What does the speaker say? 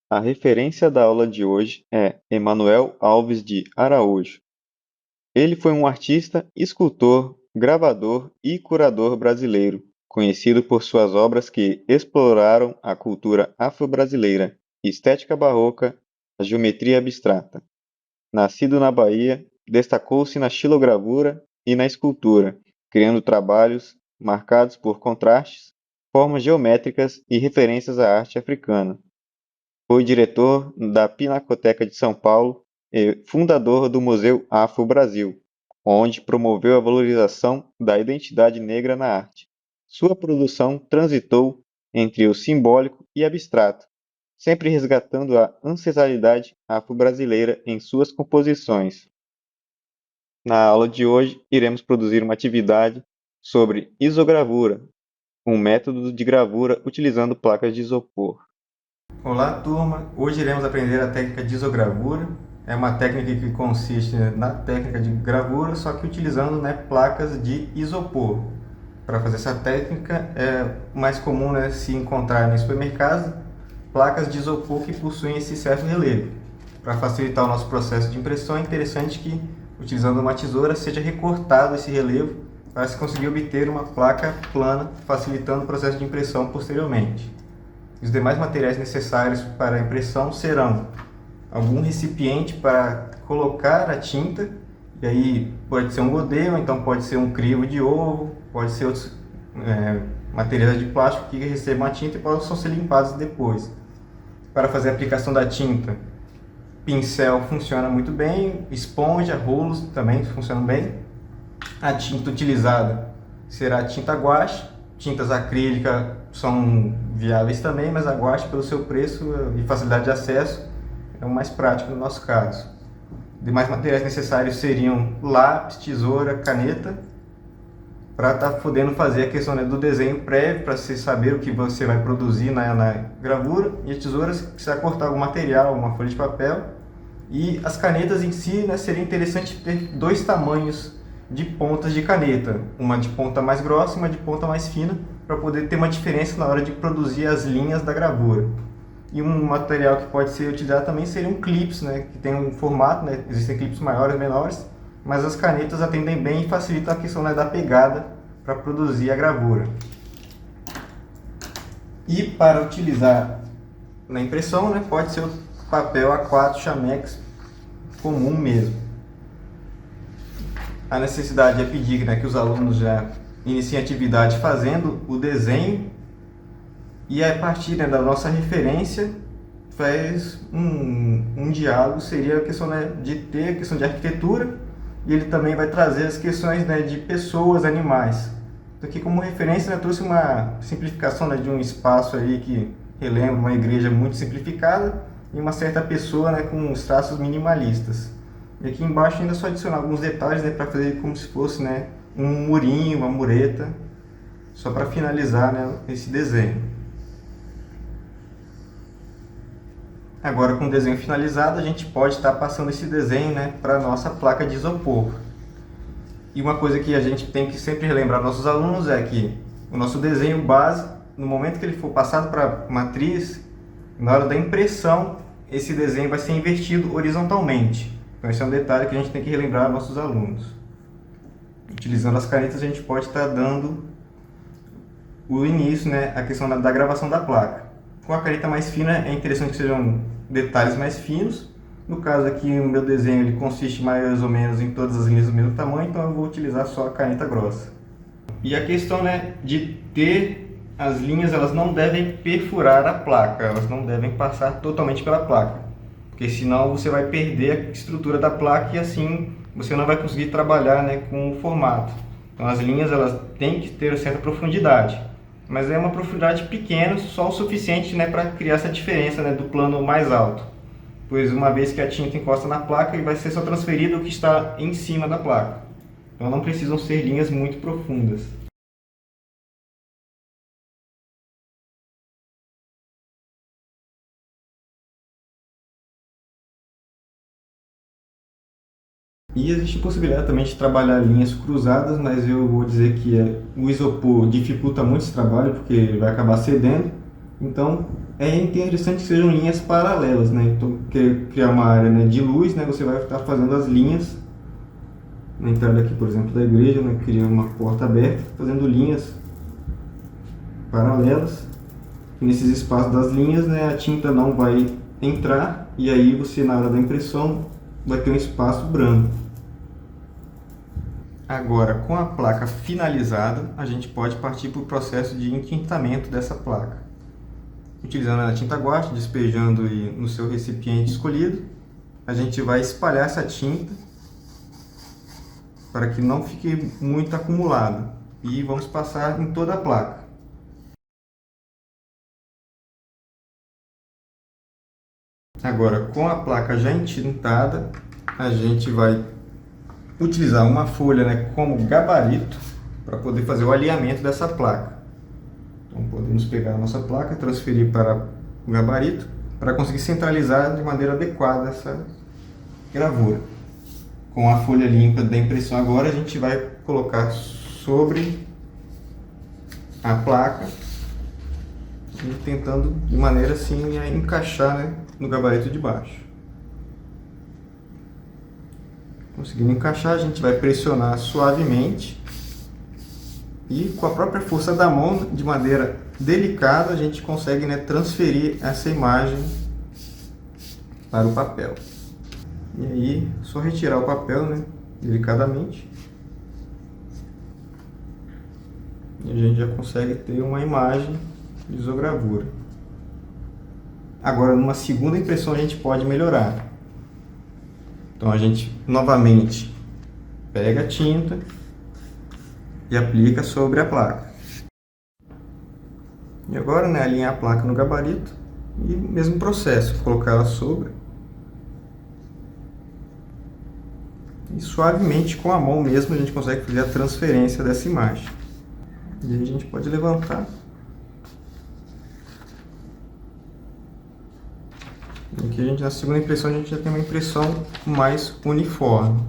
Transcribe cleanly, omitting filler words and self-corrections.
A referência da aula de hoje é Emanuel Alves de Araújo. Ele foi um artista, escultor, gravador e curador brasileiro, conhecido por suas obras que exploraram a cultura afro-brasileira, estética barroca, a geometria abstrata. Nascido na Bahia, destacou-se na xilogravura e na escultura, criando trabalhos marcados por contrastes, formas geométricas e referências à arte africana. Foi diretor da Pinacoteca de São Paulo e fundador do Museu Afro-Brasil, onde promoveu a valorização da identidade negra na arte. Sua produção transitou entre o simbólico e abstrato, sempre resgatando a ancestralidade afro-brasileira em suas composições. Na aula de hoje, iremos produzir uma atividade sobre isogravura, um método de gravura utilizando placas de isopor. Olá, turma! Hoje iremos aprender a técnica de isogravura. É uma técnica que consiste na técnica de gravura, só que utilizando placas de isopor. Para fazer essa técnica, é mais comum se encontrar em supermercados placas de isopor que possuem esse certo relevo. Para facilitar o nosso processo de impressão, é interessante que, utilizando uma tesoura, seja recortado esse relevo para se conseguir obter uma placa plana, facilitando o processo de impressão posteriormente. Os demais materiais necessários para a impressão serão algum recipiente para colocar a tinta, e aí pode ser um godê, ou então pode ser um crivo de ovo, pode ser outros materiais de plástico que recebam a tinta e possam ser limpados depois. Para fazer a aplicação da tinta, pincel funciona muito bem, esponja, rolos também funcionam bem. A tinta utilizada será a tinta guache. Tintas acrílicas são viáveis também, mas a guache, pelo seu preço e facilidade de acesso, é o mais prático no nosso caso. Demais materiais necessários seriam lápis, tesoura, caneta, para estar podendo fazer a questão do desenho prévio, para você saber o que você vai produzir na gravura, e a tesoura, se precisar cortar algum material, uma folha de papel. E as canetas em si, seria interessante ter dois tamanhos de pontas de caneta, uma de ponta mais grossa e uma de ponta mais fina, para poder ter uma diferença na hora de produzir as linhas da gravura. E um material que pode ser utilizado também seriam clips, que tem um formato, existem clips maiores e menores, mas as canetas atendem bem e facilitam a questão da pegada para produzir a gravura. E para utilizar na impressão, pode ser o papel A4 Chamex comum mesmo. A necessidade é pedir que os alunos já iniciem a atividade fazendo o desenho, e a partir da nossa referência faz um diálogo, seria a questão de ter a questão de arquitetura, e ele também vai trazer as questões de pessoas, animais. Então, aqui como referência eu trouxe uma simplificação de um espaço aí que relembra uma igreja muito simplificada e uma certa pessoa com os traços minimalistas. E aqui embaixo ainda só adicionar alguns detalhes para fazer como se fosse um murinho, uma mureta, só para finalizar esse desenho. Agora, com o desenho finalizado, a gente pode estar passando esse desenho para a nossa placa de isopor. E uma coisa que a gente tem que sempre relembrar nossos alunos é que o nosso desenho base, no momento que ele for passado para a matriz, na hora da impressão, esse desenho vai ser invertido horizontalmente. Então esse é um detalhe que a gente tem que relembrar aos nossos alunos. Utilizando as canetas, a gente pode estar dando o início, a questão da gravação da placa. Com a caneta mais fina, é interessante que sejam detalhes mais finos. No caso aqui, o meu desenho ele consiste mais ou menos em todas as linhas do mesmo tamanho, então eu vou utilizar só a caneta grossa. E a questão de ter as linhas, elas não devem perfurar a placa, elas não devem passar totalmente pela placa, porque senão você vai perder a estrutura da placa e assim você não vai conseguir trabalhar com o formato. Então as linhas elas têm que ter certa profundidade, mas é uma profundidade pequena, só o suficiente para criar essa diferença do plano mais alto, pois uma vez que a tinta encosta na placa, ele vai ser só transferido o que está em cima da placa. Então não precisam ser linhas muito profundas. E existe possibilidade também de trabalhar linhas cruzadas, mas eu vou dizer que o isopor dificulta muito esse trabalho, porque ele vai acabar cedendo. Então, É interessante que sejam linhas paralelas, né? Então, criar uma área, né, de luz, né? Você vai estar fazendo as linhas na entrada aqui, por exemplo, da igreja, né? Criando uma porta aberta, fazendo linhas paralelas. E nesses espaços das linhas, né, a tinta não vai entrar e aí você, na hora da impressão, vai ter um espaço branco. Agora, com a placa finalizada, a gente pode partir para o processo de entintamento dessa placa. Utilizando a tinta guache, despejando no seu recipiente escolhido, a gente vai espalhar essa tinta para que não fique muito acumulada e vamos passar em toda a placa. Agora, com a placa já entintada, a gente vai utilizar uma folha, né, como gabarito para poder fazer o alinhamento dessa placa. Então, podemos pegar a nossa placa e transferir para o gabarito para conseguir centralizar de maneira adequada essa gravura. Com a folha limpa da impressão agora, a gente vai colocar sobre a placa e tentando de maneira assim a encaixar, né, no gabarito de baixo. Conseguindo encaixar, a gente vai pressionar suavemente e com a própria força da mão, de maneira delicada, a gente consegue, né, transferir essa imagem para o papel. E aí, só retirar o papel, né, delicadamente. E a gente já consegue ter uma imagem de isogravura. Agora, numa segunda impressão, a gente pode melhorar. Então, a gente novamente pega a tinta e aplica sobre a placa. E agora, né, alinhar a placa no gabarito e mesmo processo, colocar ela sobre. E suavemente com a mão mesmo a gente consegue fazer a transferência dessa imagem. E aí a gente pode levantar. E aqui a gente, na segunda impressão, a gente já tem uma impressão mais uniforme.